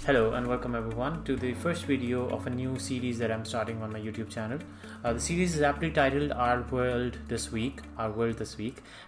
Hello and welcome everyone to the first video of a new series that I'm starting on my YouTube channel. The series is aptly titled Our World This Week,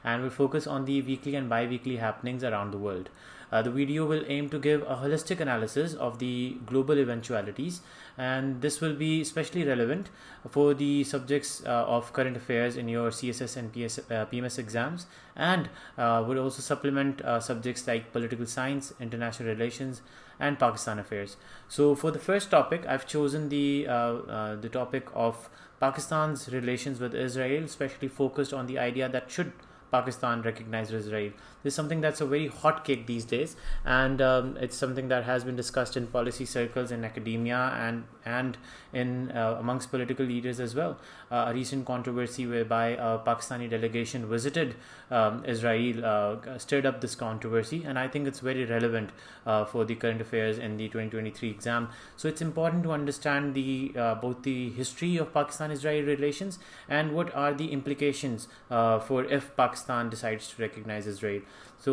and will focus on the weekly and bi-weekly happenings around the world. The video will aim to give a holistic analysis of the global eventualities, and this will be especially relevant for the subjects of current affairs in your CSS and PMS exams, and will also supplement subjects like political science, international relations, and Pakistan affairs. So for the first topic, I've chosen the topic of Pakistan's relations with Israel, especially focused on the idea that should Pakistan recognize Israel. This is something that's a very hot cake these days, and it's something that has been discussed in policy circles in academia and in amongst political leaders as well. A recent controversy whereby a Pakistani delegation visited Israel stirred up this controversy, and I think it's very relevant for the current affairs in the 2023 exam. So it's important to understand the both the history of Pakistan-Israel relations and what are the implications for if Pakistan decides to recognize Israel. So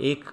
$1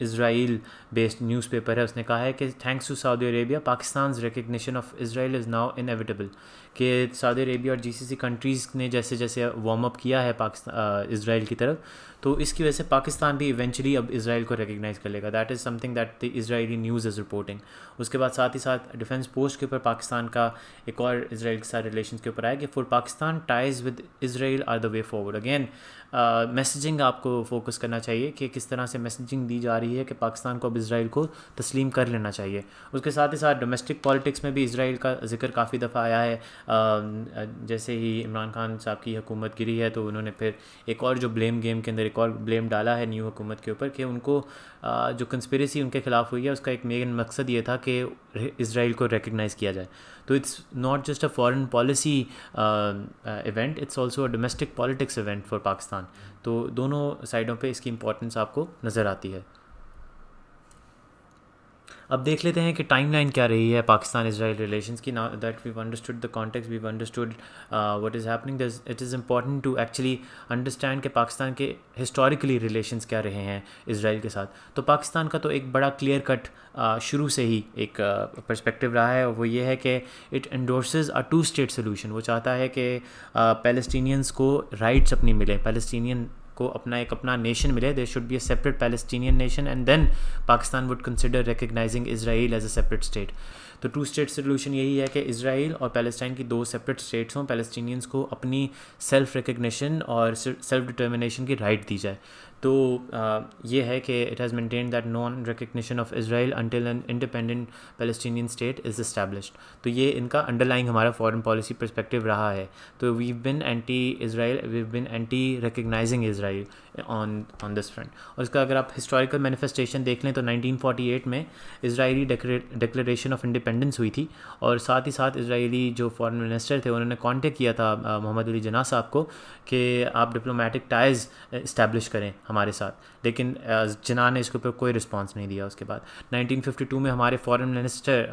Israel based newspaper ہے, اس نے کہا ہے کہ thanks to Saudi Arabia Pakistan's recognition of Israel is now inevitable, کہ Saudi Arabia اور GCC countries نے جیسے جیسے وارم اپ کیا ہے اسرائیل کی طرف, تو اس کی وجہ سے پاکستان بھی ایونچولی اب اسرائیل کو ریکگنائز کر لے گا. That is some thing that the Israeli news is reporting. اس کے بعد ساتھ ہی ساتھ ڈیفینس پوسٹ کے اوپر پاکستان کا ایک اور اسرائیل کے ساتھ ریلیشنس کے اوپر آیا کہ for Pakistan ties with Israel are the way forward. Again messaging آپ کو فوکس کرنا چاہیے کہ کس طرح سے میسیجنگ دی جا رہی ہے کہ پاکستان کو اب اسرائیل کو تسلیم کر لینا چاہیے. اس کے ساتھ ہی ساتھ ڈومیسٹک پالیٹکس میں بھی اسرائیل کا ذکر کافی دفعہ آیا ہے. جیسے ہی عمران خان صاحب کی حکومت گری ہے تو انہوں نے پھر ایک اور جو بلیم گیم کے اندر ایک اور بلیم ڈالا ہے نیو حکومت کے اوپر کہ ان کو جو کنسپریسی ان کے خلاف ہوئی ہے اس کا ایک مین مقصد یہ تھا کہ اسرائیل کو ریکگنائز کیا جائے. تو it's not just a foreign policy event, it's also a domestic politics event for Pakistan. تو دونوں سائڈوں پہ اس کی امپورٹنس آپ کو نظر آتی ہے. اب دیکھ لیتے ہیں کہ ٹائم لائن کیا رہی ہے پاکستان اسرائیل ریلیشنس کی. Now that we've understood the context, we've understood what is happening, it is important to actually understand کہ پاکستان کے ہسٹوریکلی ریلیشنس کیا رہے ہیں اسرائیل کے ساتھ. تو پاکستان کا تو ایک بڑا کلیئر کٹ شروع سے ہی ایک پرسپیکٹیو رہا ہے, وہ یہ ہے کہ اٹ انڈورسز اے 2 اسٹیٹ سولوشن. وہ چاہتا ہے کہ پیلسٹینینس کو رائٹس اپنی ملے, پیلسٹینین کو اپنا نیشن ملے. There should be a separate Palestinian nation and then Pakistan would consider recognising Israel as a separate state. تو 2 اسٹیٹ سولوشن یہی ہے کہ اسرائیل اور پیلسٹائن کی 2 سیپریٹ اسٹیٹس ہوں, پیلسٹینینس کو اپنی سیلف ریکگنیشن اور سیلف ڈٹرمنیشن کی رائٹ دی جائے. تو یہ ہے کہ it has maintained that non recognition of Israel until an independent Palestinian state is established. تو یہ ان کا انڈر لائنگ ہمارا فارن پالیسی پرسپیکٹیو رہا ہے. تو ویو بن اینٹی اسرائیل, ویو بن اینٹی ریکگنائزنگ اسرائیل آن دس فرنٹ. اور اس کا اگر آپ ہسٹوریکل مینیفیسٹیشن دیکھ لیں تو 1948 میں اسرائیلی ڈکلیریشن آف انڈیپینڈنس ہوئی تھی, اور ساتھ ہی ساتھ اسرائیلی جو فارن منسٹر تھے انہوں نے کانٹیکٹ کیا تھا محمد علی جناح صاحب کو کہ آپ ڈپلومیٹک ٹائز اسٹیبلش کریں ہمارے ساتھ, لیکن جناح نے اس کے اوپر کوئی رسپانس نہیں دیا. اس کے بعد 1952 میں ہمارے فارن منسٹر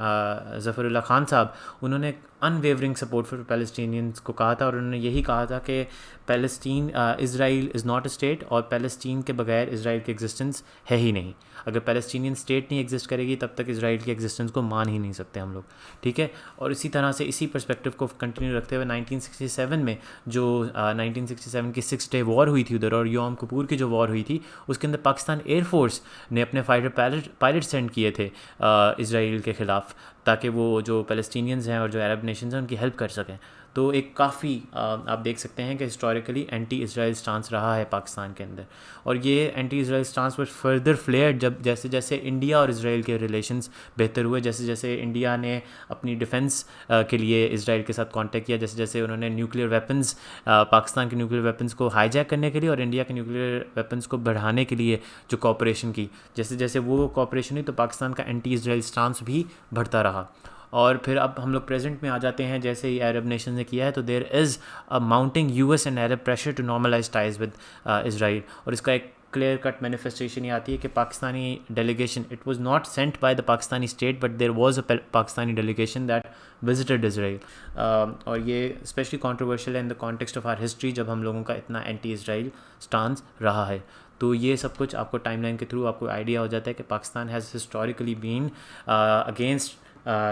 ظفر اللہ خان صاحب, انہوں نے ان ویورنگ سپورٹ فار پیلسٹینینس کو کہا تھا, اور انہوں نے یہی کہا تھا کہ Palestine Israel is not a state, اور پیلسٹین کے بغیر اسرائیل کی ایگزسٹنس ہے ہی نہیں. اگر پیلسٹینین اسٹیٹ نہیں ایگزسٹ کرے گی تب تک اسرائیل کی ایگزسٹنس کو مان ہی نہیں سکتے ہم لوگ, ٹھیک ہے. اور اسی طرح سے اسی پرسپیکٹیو کو کنٹینیو رکھتے ہوئے 1967 میں جو 1967 کی 6 ڈے وار ہوئی تھی ادھر, اور یوم کپور کی جو وار ہوئی تھی اس کے اندر پاکستان ایئر فورس نے اپنے فائٹر پائلٹ سینڈ کیے تھے اسرائیل کے خلاف, تاکہ وہ جو پیلسٹینینز ہیں اور جو عرب نیشنز ہیں ان کی ہیلپ کر سکیں. تو ایک کافی آپ دیکھ سکتے ہیں کہ ہسٹوریکلی اینٹی اسرائیل سٹانس رہا ہے پاکستان کے اندر. اور یہ اینٹی اسرائیل سٹانس پر فردر فلیئرڈ جب جیسے جیسے انڈیا اور اسرائیل کے ریلیشنز بہتر ہوئے, جیسے جیسے انڈیا نے اپنی ڈیفنس کے لیے اسرائیل کے ساتھ کانٹیکٹ کیا, جیسے جیسے انہوں نے نیوکلیئر ویپنز پاکستان کے نیوکلیئر ویپنز کو ہائی جیک کرنے کے لیے اور انڈیا کے نیوکلیئر ویپنز کو بڑھانے کے لیے جو کوآپریشن کی, جیسے جیسے وہ کوآپریشن ہوئی تو پاکستان کا اینٹی اسرائیل سٹانس بھی بڑھتا رہا. اور پھر اب ہم لوگ پریزنٹ میں آ جاتے ہیں, جیسے ہی عرب نیشن نے کیا ہے تو there is a mounting US and Arab pressure to normalise ties with Israel. اور اس کا ایک کلیئر کٹ مینیفیسٹیشن یہ آتی ہے کہ Pakistani delegation, it was not sent by the Pakistani state but there was a Pakistani delegation that visited Israel. اور یہ اسپیشلی کانٹروورشل ہے in the context of our history, جب ہم لوگوں کا اتنا اینٹی اسرائیل اسٹانس رہا ہے. تو یہ سب کچھ آپ کو ٹائم لائن کے تھرو آپ کو آئیڈیا ہو جاتا ہے کہ Pakistan has historically been against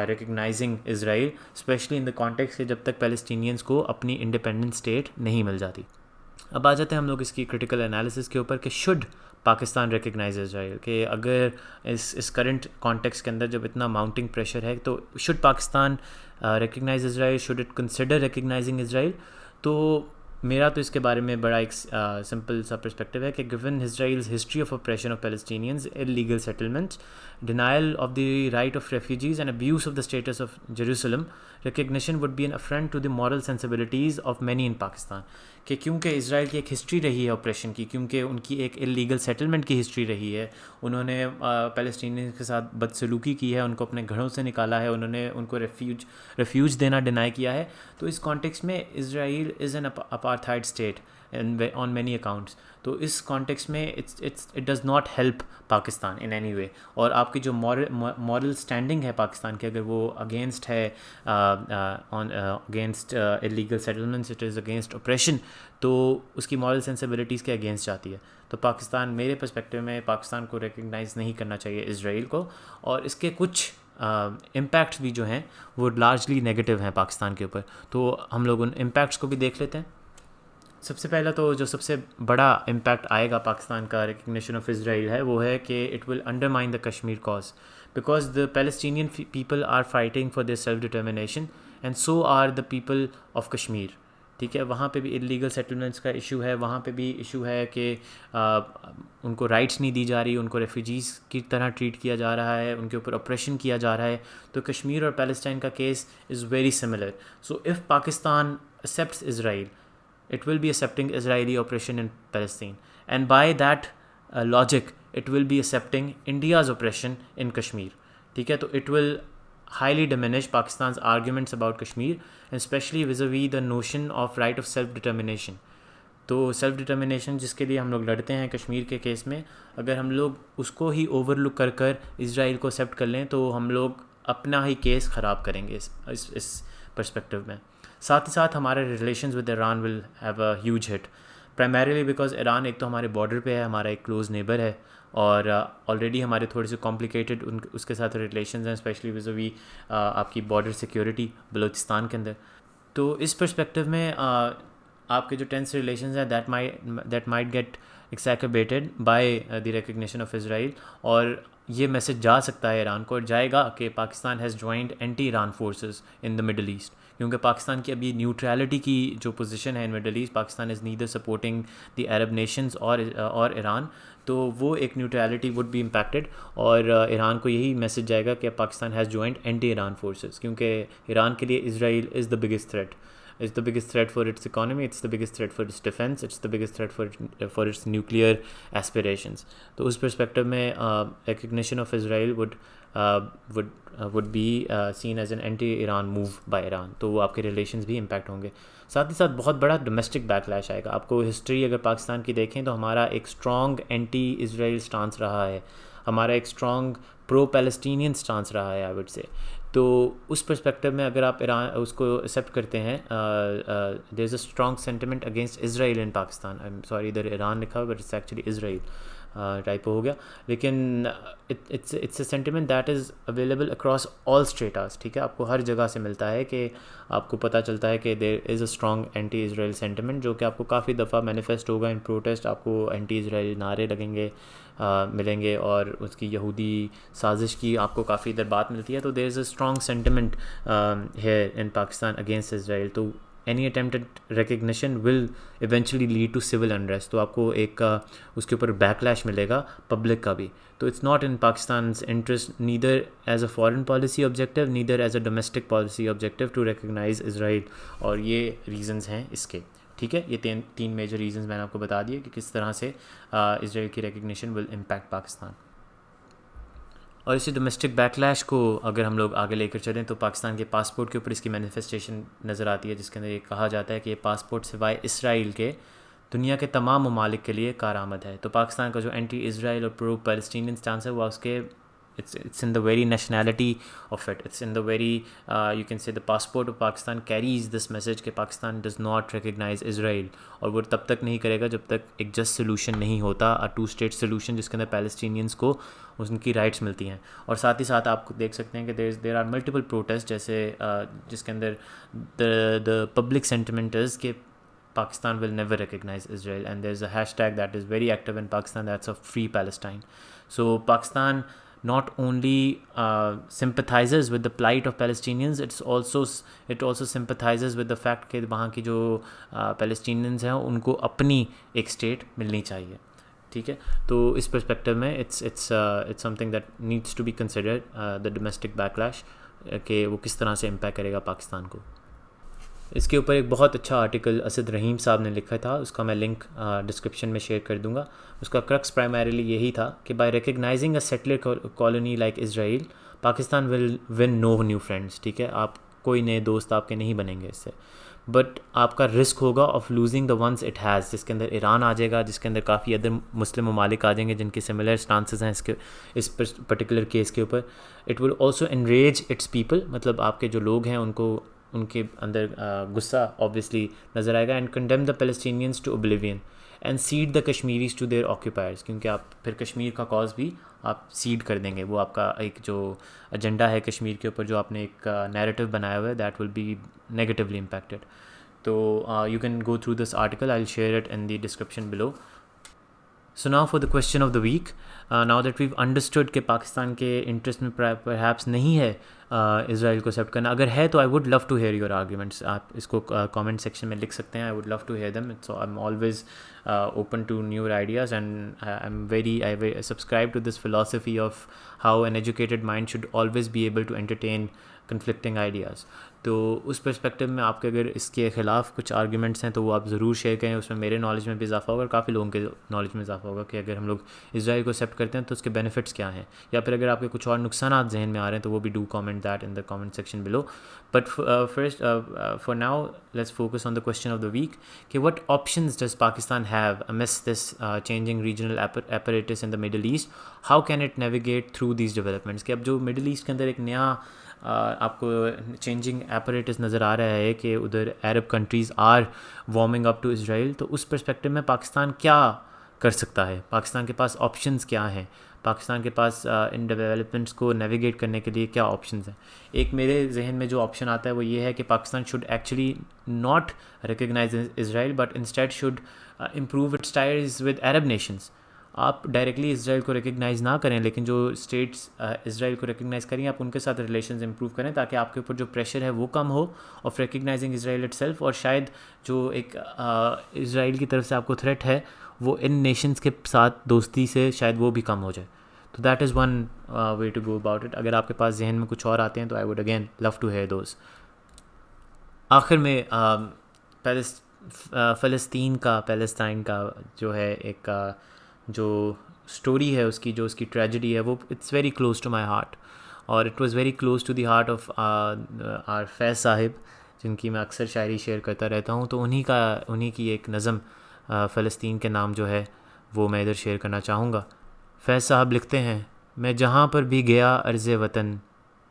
recognizing Israel, especially in the context کہ جب تک پیلسٹینینس کو اپنی انڈیپینڈنٹ اسٹیٹ نہیں مل جاتی. اب آ جاتے ہیں ہم لوگ اس کی کرٹیکل انالیسس کے اوپر کہ شوڈ پاکستان ریکگنائز اسرائیل, کہ اگر اس کرنٹ کانٹیکس کے اندر جب اتنا ماؤنٹنگ پریشر ہے تو should Pakistan recognise Israel, should it consider recognising Israel. تو میرا تو اس کے بارے میں بڑا ایک سمپل سا پرسپیکٹیو ہے کہ given Israel's history of oppression of Palestinians, illegal settlements, denial of the right of refugees and abuse of the status of Jerusalem, recognition would be an affront to the moral sensibilities of many in Pakistan. کہ کیونکہ اسرائیل کی ایک history رہی ہے operation کی, کیونکہ ان کی ایک اللیگل سیٹلمنٹ کی ہسٹری رہی ہے, انہوں نے پیلسٹینینز کے ساتھ بدسلوکی کی ہے, ان کو اپنے گھروں سے نکالا ہے, انہوں نے ان کو ریفیوج دینا ڈینائی کیا ہے. تو اس کانٹیکس میں Israel is an apartheid state on many accounts. تو اس کانٹیکس میں it does not help Pakistan in any way. اور آپ کی جو مورل اسٹینڈنگ ہے پاکستان کی, اگر وہ اگینسٹ ہے against illegal settlements, it is against oppression, تو اس کی مورل سینسیبلٹیز کے اگینسٹ جاتی ہے. تو پاکستان میرے پرسپیکٹیو میں پاکستان کو ریکگنائز نہیں کرنا چاہیے اسرائیل کو, اور اس کے کچھ امپیکٹس بھی جو ہیں وہ لارجلی نیگیٹو ہیں پاکستان کے اوپر. تو ہم لوگ ان امپیکٹس کو بھی دیکھ لیتے ہیں. سب سے پہلا تو جو سب سے بڑا امپیکٹ آئے گا پاکستان کا ریکگنیشن آف اسرائیل ہے وہ ہے کہ it will undermine the Kashmir cause, because the Palestinian people are fighting for their self determination and so are the people of Kashmir. ٹھیک ہے, وہاں پہ بھی انلیگل سیٹلمنٹس کا ایشو ہے, وہاں پہ بھی ایشو ہے کہ ان کو رائٹس نہیں دی جا رہی, ان کو ریفیوجیز کی طرح ٹریٹ کیا جا رہا ہے, ان کے اوپر اپریشن کیا جا رہا ہے. تو کشمیر اور پیلسٹائن کا case is very similar. So if Pakistan accepts Israel, it will be accepting Israeli oppression in Palestine, and by that logic it will be accepting India's oppression in Kashmir. ٹھیک ہے, تو it will highly diminish Pakistan's arguments about Kashmir, and especially vis-a-vis the notion of right of self-determination. تو self determination جس کے لیے ہم لوگ لڑتے ہیں کشمیر کے کیس میں, اگر ہم لوگ اس کو ہی اوور لک کر کر اسرائیل کو ایکسیپٹ کر لیں تو ہم لوگ اپنا ہی کیس خراب کریں گے اس پرسپیکٹیو میں. ساتھ ہی ساتھ ہمارے relations with Iran will have a huge hit, primarily because Iran ایک تو ہمارے بارڈر پہ ہے, ہمارا ایک کلوز نیبر ہے, اور آلریڈی ہمارے تھوڑے سے کمپلیکیٹڈ اس کے ساتھ ریلیشنز ہیں, اسپیشلی ویزوی آپ کی بارڈر سیکیورٹی بلوچستان کے اندر. تو اس پرسپیکٹیو میں آپ کے جو ٹینس ریلیشنز ہیں that might get exacerbated by the recognition of Israel, اور یہ میسج جا سکتا ہے ایران کو, اور جائے گا کہ Pakistan has joined anti Iran forces in the Middle East, کیونکہ پاکستان کی ابھی نیوٹرلٹی کی جو پوزیشن ہے in Middle East, Pakistan is neither supporting the Arab nations اور ایران, تو وہ ایک نیوٹرلٹی وڈ بی امپیکٹڈ, اور ایران کو یہی میسج جائے گا کہ Pakistan has joined anti Iran forces, کیونکہ ایران کے لیے Israel is the biggest threat. It's the biggest threat for its economy, it's the biggest threat for its defense, it's the biggest threat for its nuclear aspirations. تو اس perspective میں recognition of Israel would be seen as an anti-Iran move by Iran. تو وہ آپ کے relations بھی impact ہوں گے. ساتھ ہی ساتھ بہت بڑا ڈومیسٹک بیک لیش آئے گا. آپ کو ہسٹری اگر پاکستان کی دیکھیں تو ہمارا ایک اسٹرانگ اینٹی اسرائیل اسٹانس رہا ہے, ہمارا ایک اسٹرانگ پرو پیلسٹینین اسٹانس رہا ہے, آئی وڈ سے. تو اس پرسپیکٹیو میں اگر آپ ایران اس کو ایکسیپٹ کرتے ہیں, there is a strong sentiment against Israel in Pakistan. I'm sorry ادھر ایران لکھا ہوا, but it's actually Israel, typo ہو گیا, لیکن it's a sentiment that is available across all strata. ٹھیک ہے, آپ کو ہر جگہ سے ملتا ہے کہ آپ کو پتہ چلتا ہے کہ there is a strong anti Israel sentiment, جو کہ آپ کو کافی دفعہ مینیفیسٹ ہوگا ان پروٹیسٹ. آپ کو اینٹی اسرائیل نعرے لگیں گے, ملیں گے, اور اس کی یہودی سازش کی آپ کو کافی ادھر بات ملتی ہے. تو there is a strong sentiment here in Pakistan against Israel. تو any attempted recognition will eventually lead to civil unrest. تو آپ کو ایک اس کے اوپر بیک لیش ملے گا پبلک کا بھی. تو it's not in Pakistan's interest neither as a foreign policy objective neither as a domestic policy objective to recognize Israel, اور یہ ریزنز ہیں اس کے. ٹھیک ہے, یہ تین میجر ریزنز میں نے آپ کو بتا دیے کہ کس طرح سے اسرائیل کی ریکگنیشن ول امپیکٹ پاکستان. اور اسی ڈومیسٹک بیک لیش کو اگر ہم لوگ آگے لے کر چلیں تو پاکستان کے پاسپورٹ کے اوپر اس کی مینیفیسٹیشن نظر آتی ہے, جس کے اندر یہ کہا جاتا ہے کہ یہ پاسپورٹ سوائے اسرائیل کے دنیا کے تمام ممالک کے لیے کارآمد ہے. تو پاکستان کا جو اینٹی اسرائیل اور پرو پیلسٹینین اسٹانس ہے وہ اس کے it's in the very nationality of it, it's in the very you can say the passport of Pakistan carries this message کہ Pakistan does not recognize Israel, اور وہ تب تک نہیں کرے گا جب تک ایک جسٹ سلوشن نہیں ہوتا, ٹو اسٹیٹ سلوشن جس کے اندر پیلسٹینینس کو ان کی رائٹس ملتی ہیں. اور ساتھ ہی ساتھ آپ کو دیکھ سکتے ہیں کہ there are multiple protests, جیسے جس کے اندر the public sentiment is کہ Pakistan will never recognize Israel, and there's a hashtag that is very active in Pakistan, that's of Free Palestine. So Pakistan not only sympathizes with the plight of Palestinians, it also sympathizes with the fact کہ وہاں کی جو Palestinians ہیں ان کو اپنی ایک state ملنی چاہیے. ٹھیک ہے, تو اس پرسپیکٹیو میں it's something that needs to be considered, the domestic backlash, کہ وہ کس طرح سے امپیکٹ کرے گا پاکستان کو. اس کے اوپر ایک بہت اچھا آرٹیکل اسد رحیم صاحب نے لکھا تھا, اس کا میں لنک ڈسکرپشن میں شیئر کر دوں گا. اس کا کرکس پرائمریلی یہی تھا کہ by recognizing a settler colony like Israel, Pakistan will win no new friends. ٹھیک ہے, آپ کوئی نئے دوست آپ کے نہیں بنیں گے اس سے, بٹ آپ کا رسک ہوگا of losing the ones it has, جس کے اندر ایران آ جائے گا, جس کے اندر کافی ادر مسلم ممالک آ جائیں گے جن کے سملر اسٹانسز ہیں اس پرٹیکولر کیس کے اوپر. It will also enrage its people, مطلب آپ کے جو لوگ ہیں ان کو ان کے اندر غصہ obviously نظر آئے گا. And condemn the Palestinians to oblivion and cede the Kashmiris to their occupiers, کیونکہ آپ پھر کشمیر کا کاز بھی آپ سیڈ کر دیں گے. وہ آپ کا ایک جو ایجنڈا ہے کشمیر کے اوپر جو آپ نے ایک نیریٹو بنایا ہوا ہے, that will be negatively impacted. تو you can go through this article, I will share it in the description below. So now for the question of the week. Now that we've understood کہ پاکستان کے interest میں perhaps نہیں ہے اسرائیل کو accept کرنا, اگر ہے تو I would love to hear your arguments. آپ اس کو کامنٹ سیکشن میں لکھ سکتے ہیں. I would love to hear them. So I'm always open to new ideas, and I subscribe to this philosophy of how an educated mind should always be able to entertain conflicting ideas. تو اس perspective میں آپ کے اگر اس کے خلاف کچھ arguments ہیں تو وہ آپ ضرور شیئر کریں. اس میں میرے نالج میں بھی اضافہ ہوگا اور کافی لوگوں کے نالج میں اضافہ ہوگا کہ اگر ہم لوگ اسرائیل کو ایکسیپٹ کرتے ہیں تو اس کے بینیفٹس کیا ہیں, یا پھر اگر آپ کے کچھ اور نقصانات ذہن میں آ رہے ہیں تو وہ بھی do comment that in the comment section below. But first for now let's focus on the question of the week کہ what options does Pakistan have amidst this changing regional apparatus in the Middle East. How can it navigate through these developments. کہ اب جو middle asset کے اندر ایک نیا آپ کو changing apparatus نظر آ رہا ہے کہ ادھر Arab countries are warming up to Israel, تو اس پرسپیکٹیو میں پاکستان کیا کر سکتا ہے, پاکستان کے پاس آپشنز کیا ہیں, پاکستان کے پاس ان ڈیولپمنٹس کو نیویگیٹ کرنے کے لیے کیا آپشنز ہیں. ایک میرے ذہن میں جو آپشن آتا ہے وہ یہ ہے کہ Pakistan should actually not recognize Israel but instead should improve its ties with Arab nations. آپ ڈائریکٹلی اسرائیل کو ریکگنائز نہ کریں, لیکن جو اسٹیٹس اسرائیل کو ریکگنائز کریں آپ ان کے ساتھ ریلیشنز امپروو کریں تاکہ آپ کے اوپر جو پریشر ہے وہ کم ہو of recognizing Israel itself. اور شاید جو ایک اسرائیل کی طرف سے آپ کو تھریٹ ہے وہ ان نیشنز کے ساتھ دوستی سے شاید وہ بھی کم ہو جائے. تو that is one way to go about it. اگر آپ کے پاس ذہن میں کچھ اور آتے ہیں تو I would again love to hear those. آخر میں فلسطین کا جو ہے ایک جو اسٹوری ہے اس کی ٹریجڈی ہے وہ it's very close to my heart, اور it was very close to the heart of our Faiz Sahab, جن کی میں اکثر شاعری شیئر کرتا رہتا ہوں. تو انہی کی ایک نظم فلسطین کے نام جو ہے وہ میں ادھر شیئر کرنا چاہوں گا. فیض صاحب لکھتے ہیں, میں جہاں پر بھی گیا عرض وطن,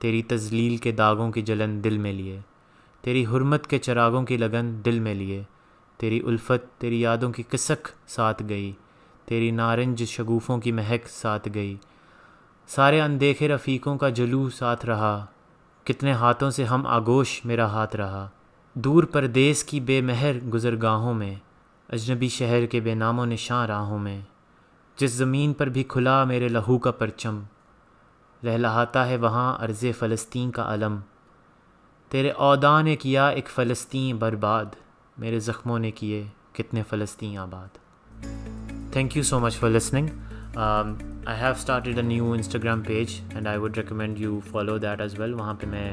تیری تذلیل کے داغوں کی جلن دل میں لیے, تیری حرمت کے چراغوں کی لگن دل میں لیے, تیری الفت تیری یادوں کی کسک ساتھ گئی, تیری نارنج شگوفوں کی مہک ساتھ گئی, سارے اندیکھے رفیقوں کا جلو ساتھ رہا, کتنے ہاتھوں سے ہم آگوش میرا ہاتھ رہا, دور پردیس کی بے مہر گزرگاہوں میں, اجنبی شہر کے بے نام و نشاں راہوں میں, جس زمین پر بھی کھلا میرے لہو کا پرچم, لہلہاتا ہے وہاں عرض فلسطین کا علم, تیرے عوداں نے کیا ایک فلسطین برباد, میرے زخموں نے کیے کتنے فلسطین آباد. Thank you so much for listening. I have started a new Instagram page and I would recommend you follow that as well. وہاں پہ میں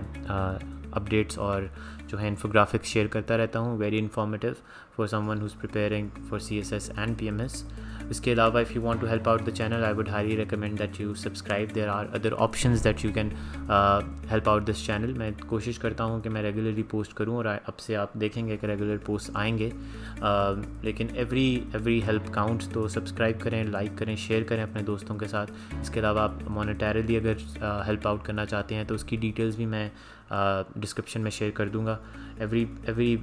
updates اور جو ہے انفوگرافکس شیئر کرتا رہتا ہوں, very informative for someone who's preparing for CSS and PMS. اس کے علاوہ if you want to help out the channel, I would highly recommend that you subscribe. There are other options that you can help out this channel. میں کوشش کرتا ہوں کہ میں regularly post کروں, اور اب سے آپ دیکھیں گے کہ ریگولر پوسٹ آئیں گے, لیکن ایوری ہیلپ کاؤنٹس. تو سبسکرائب کریں, لائک کریں, شیئر کریں اپنے دوستوں کے ساتھ. اس کے علاوہ آپ مانیٹریلی اگر ہیلپ آؤٹ کرنا چاہتے ہیں تو اس کی ڈیٹیلز بھی میں ڈسکرپشن میں شیئر کر دوں گا. Every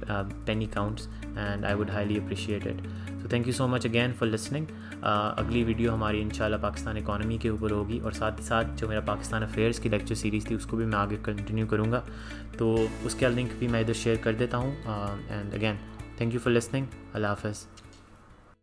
penny counts and I would highly appreciate it. So thank you so much again for listening. اگلی ویڈیو ہماری انشاءاللہ پاکستان اکانومی کے اوپر ہوگی, اور ساتھ ساتھ جو میرا پاکستان افیئرس کی لیکچر سیریز تھی اس کو بھی میں آگے کنٹینیو کروں گا. تو اس کا لنک بھی میں ادھر شیئر کر دیتا ہوں. And again thank you for listening. اللہ حافظ.